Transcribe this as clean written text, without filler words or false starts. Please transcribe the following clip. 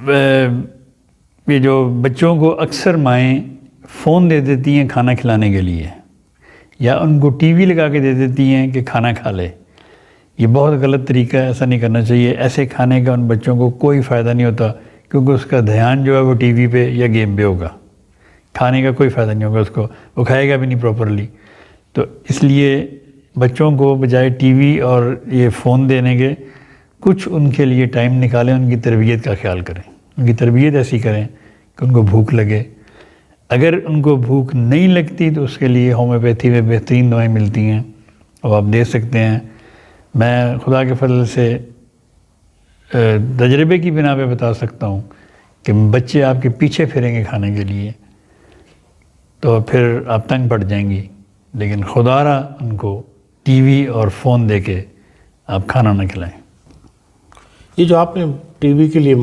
یہ جو بچوں کو اکثر مائیں فون دے دیتی ہیں کھانا کھلانے کے لیے، یا ان کو ٹی وی لگا کے دے دیتی ہیں کہ کھانا کھا لے، یہ بہت غلط طریقہ ہے، ایسا نہیں کرنا چاہیے۔ ایسے کھانے کا ان بچوں کو کوئی فائدہ نہیں ہوتا، کیونکہ اس کا دھیان جو ہے وہ ٹی وی پہ یا گیم پہ ہوگا، کھانے کا کوئی فائدہ نہیں ہوگا اس کو، وہ کھائے گا بھی نہیں پراپرلی۔ تو اس لیے بچوں کو بجائے ٹی وی اور یہ فون دینے کے کچھ ان کے لیے ٹائم نکالیں، ان کی تربیت کا خیال کریں، ان کی تربیت ایسی کریں کہ ان کو بھوک لگے۔ اگر ان کو بھوک نہیں لگتی تو اس کے لیے ہومیوپیتھی میں بہترین دوائیں ملتی ہیں، وہ آپ دے سکتے ہیں۔ میں خدا کے فضل سے تجربے کی بنا پہ بتا سکتا ہوں کہ بچے آپ کے پیچھے پھریں گے کھانے کے لیے تو پھر آپ تنگ پڑ جائیں گی، لیکن خدا را ان کو ٹی وی اور فون دے کے آپ کھانا نہ کھلائیں۔ یہ جو آپ نے ٹی وی کے لیے